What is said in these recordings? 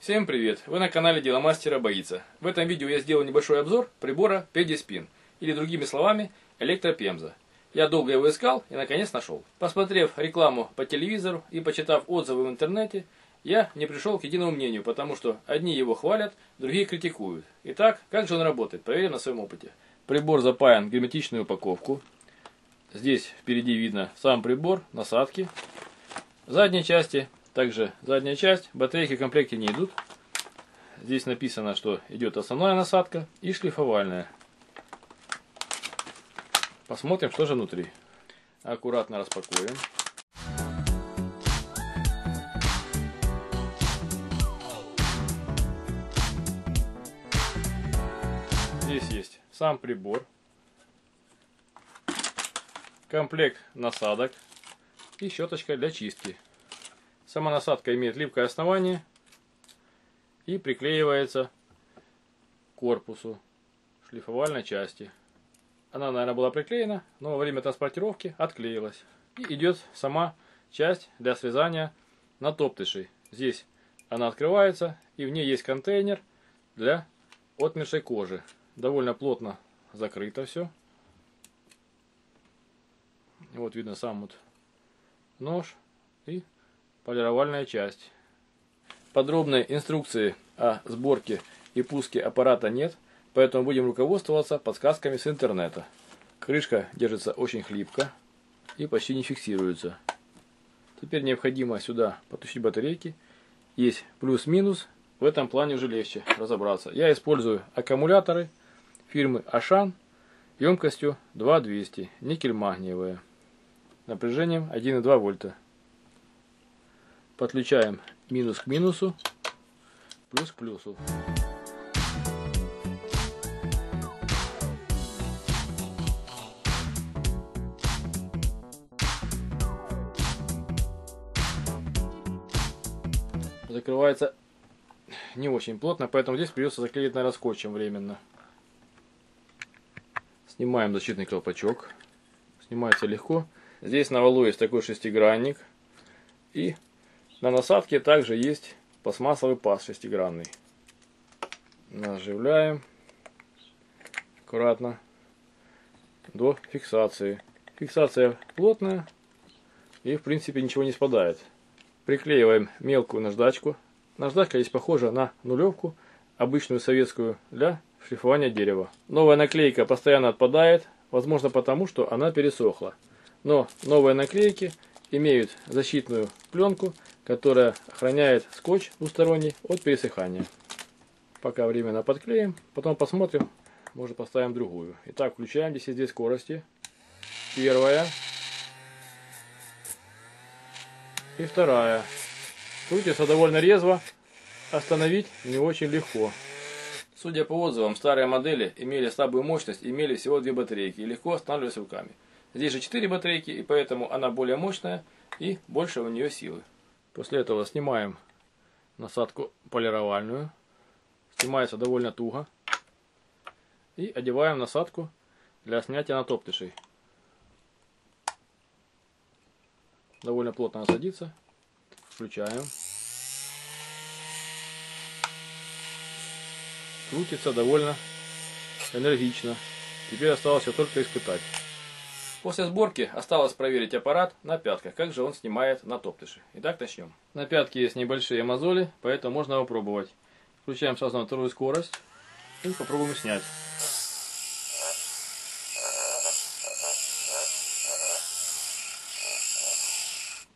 Всем привет! Вы на канале Деломастера Боится. В этом видео я сделал небольшой обзор прибора Pedispin, или другими словами электропемза. Я долго его искал и наконец нашел. Посмотрев рекламу по телевизору и почитав отзывы в интернете, я не пришел к единому мнению, потому что одни его хвалят, другие критикуют. Итак, как же он работает? Проверим на своем опыте. Прибор запаян в герметичную упаковку. Здесь впереди видно сам прибор, насадки. В задней части также задняя часть, батарейки в комплекте не идут. Здесь написано, что идет основная насадка и шлифовальная. Посмотрим, что же внутри. Аккуратно распакуем. Здесь есть сам прибор, комплект насадок и щеточка для чистки. Сама насадка имеет липкое основание и приклеивается к корпусу шлифовальной части. Она, наверное, была приклеена, но во время транспортировки отклеилась. И идет сама часть для срезания натоптышей. Здесь она открывается, и в ней есть контейнер для отмершей кожи. Довольно плотно закрыто все. Вот видно сам вот нож и полировальная часть. Подробной инструкции о сборке и пуске аппарата нет, поэтому будем руководствоваться подсказками с интернета. Крышка держится очень хлипко и почти не фиксируется. Теперь необходимо сюда подключить батарейки. Есть плюс-минус, в этом плане уже легче разобраться. Я использую аккумуляторы фирмы Ашан емкостью 2200, никель-магниевые, напряжением 1,2 вольта. Подключаем минус к минусу, плюс к плюсу. Закрывается не очень плотно, поэтому здесь придется заклеить, наверное, скотчем временно. Снимаем защитный колпачок. Снимается легко. Здесь на валу есть такой шестигранник. И на насадке также есть пластмассовый паз шестигранный. Наживляем аккуратно до фиксации. Фиксация плотная и в принципе ничего не спадает. Приклеиваем мелкую наждачку. Наждачка здесь похожа на нулевку, обычную советскую, для шлифования дерева. Новая наклейка постоянно отпадает, возможно потому, что она пересохла. Но новые наклейки имеют защитную пленку, которая охраняет скотч двусторонний от пересыхания. Пока временно подклеим, потом посмотрим, может поставим другую. Итак, включаем, здесь есть две скорости. Первая и вторая. Крутится довольно резво, остановить не очень легко. Судя по отзывам, старые модели имели слабую мощность, имели всего 2 батарейки и легко останавливались руками. Здесь же 4 батарейки, и поэтому она более мощная и больше у нее силы. После этого снимаем насадку полировальную. Снимается довольно туго. И одеваем насадку для снятия натоптышей. Довольно плотно она садится. Включаем. Крутится довольно энергично. Теперь осталось все только испытать. После сборки осталось проверить аппарат на пятках, как же он снимает натоптыши. Итак, начнем. На пятке есть небольшие мозоли, поэтому можно попробовать. Включаем сразу на вторую скорость и попробуем снять.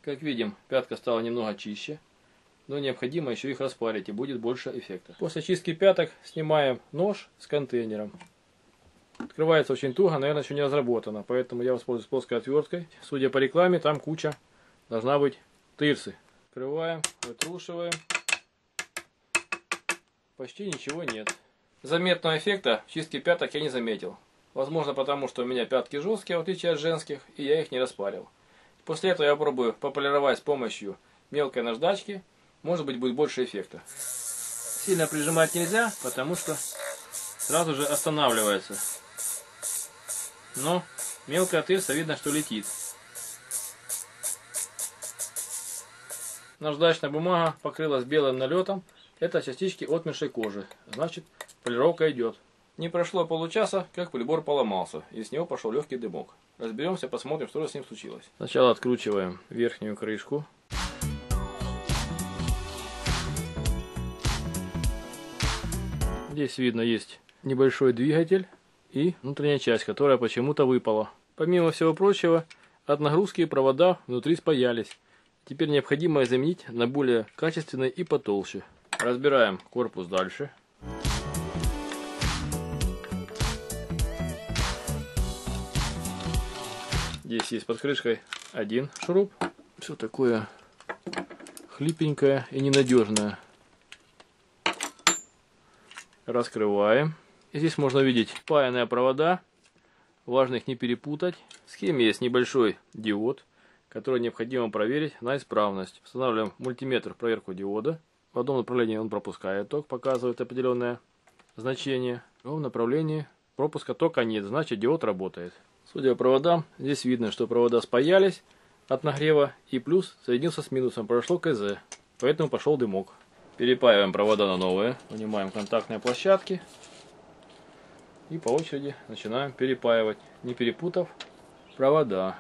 Как видим, пятка стала немного чище, но необходимо еще их распарить, и будет больше эффекта. После чистки пяток снимаем нож с контейнером. Открывается очень туго, наверное, еще не разработано, поэтому я воспользуюсь плоской отверткой. Судя по рекламе, там куча должна быть тырсы. Открываем, вытрушиваем. Почти ничего нет. Заметного эффекта в чистке пяток я не заметил. Возможно, потому что у меня пятки жесткие, в отличие от женских, и я их не распарил. После этого я попробую пополировать с помощью мелкой наждачки. Может быть, будет больше эффекта. Сильно прижимать нельзя, потому что сразу же останавливается. Но мелкая тырса видно, что летит. Наждачная бумага покрылась белым налетом, Это частички отмершей кожи, значит полировка идет. Не прошло получаса, как прибор поломался, и с него пошел легкий дымок. Разберемся, посмотрим, что же с ним случилось. Сначала откручиваем верхнюю крышку. Здесь видно есть небольшой двигатель и внутренняя часть, которая почему-то выпала. Помимо всего прочего, от нагрузки провода внутри спаялись. Теперь необходимо их заменить на более качественный и потолще. Разбираем корпус дальше. Здесь есть под крышкой один шуруп. Все такое хлипенькое и ненадежное. Раскрываем. И здесь можно видеть спаянные провода. Важно их не перепутать. В схеме есть небольшой диод, который необходимо проверить на исправность. Устанавливаем мультиметр в проверку диода. В одном направлении он пропускает ток, показывает определенное значение. В другом направлении пропуска тока нет, значит диод работает. Судя по проводам, здесь видно, что провода спаялись от нагрева и плюс соединился с минусом, прошло КЗ, поэтому пошел дымок. Перепаиваем провода на новые, вынимаем контактные площадки и по очереди начинаем перепаивать, не перепутав провода.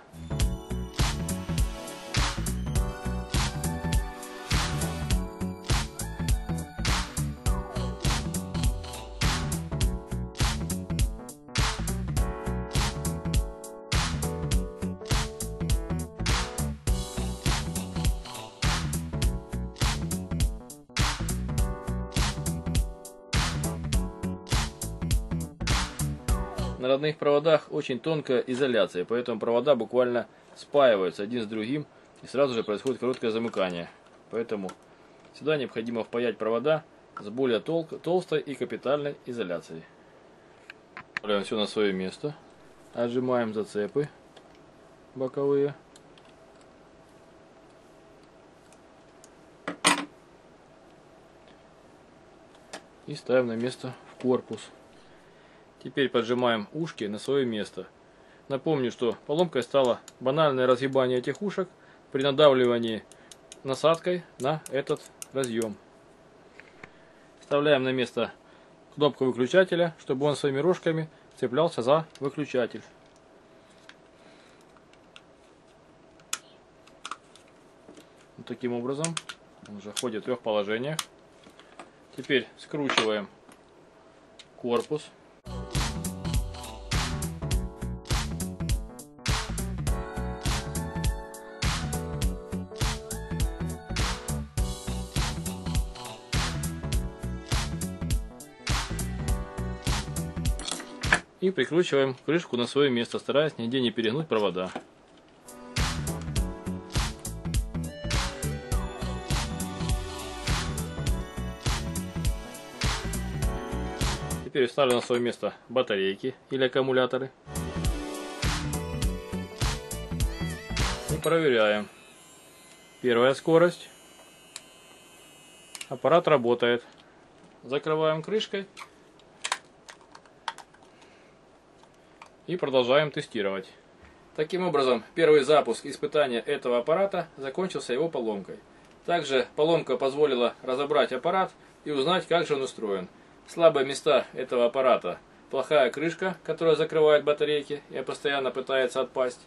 На родных проводах очень тонкая изоляция, поэтому провода буквально спаиваются один с другим и сразу же происходит короткое замыкание. Поэтому сюда необходимо впаять провода с более толстой и капитальной изоляцией. Ставим все на свое место, отжимаем зацепы боковые. И ставим на место в корпус. Теперь поджимаем ушки на свое место. Напомню, что поломкой стало банальное разъебание этих ушек при надавливании насадкой на этот разъем. Вставляем на место кнопку выключателя, чтобы он своими рожками цеплялся за выключатель. Вот таким образом он уже ходит в трех положениях. Теперь скручиваем корпус. И прикручиваем крышку на свое место, стараясь нигде не перегнуть провода. Теперь ставлю на свое место батарейки или аккумуляторы. И проверяем. Первая скорость. Аппарат работает. Закрываем крышкой. И продолжаем тестировать. Таким образом, первый запуск испытания этого аппарата закончился его поломкой. Также поломка позволила разобрать аппарат и узнать, как же он устроен. Слабые места этого аппарата: плохая крышка, которая закрывает батарейки и постоянно пытается отпасть,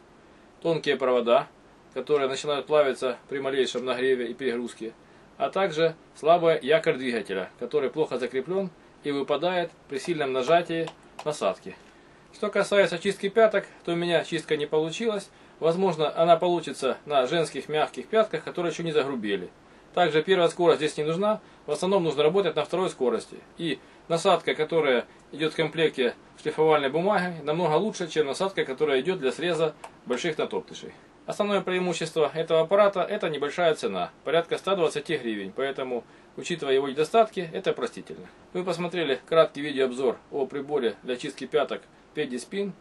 тонкие провода, которые начинают плавиться при малейшем нагреве и перегрузке, а также слабый якорь двигателя, который плохо закреплен и выпадает при сильном нажатии насадки. Что касается чистки пяток, то у меня чистка не получилась. Возможно, она получится на женских мягких пятках, которые еще не загрубели. Также первая скорость здесь не нужна. В основном нужно работать на второй скорости. И насадка, которая идет в комплекте шлифовальной бумаги, намного лучше, чем насадка, которая идет для среза больших натоптышей. Основное преимущество этого аппарата — это небольшая цена, порядка 120 гривен, поэтому, учитывая его недостатки, это простительно. Вы посмотрели краткий видеообзор о приборе для чистки пяток PEDI-SPIN,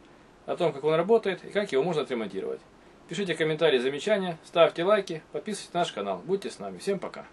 о том, как он работает и как его можно отремонтировать. Пишите комментарии, замечания, ставьте лайки, подписывайтесь на наш канал. Будьте с нами. Всем пока.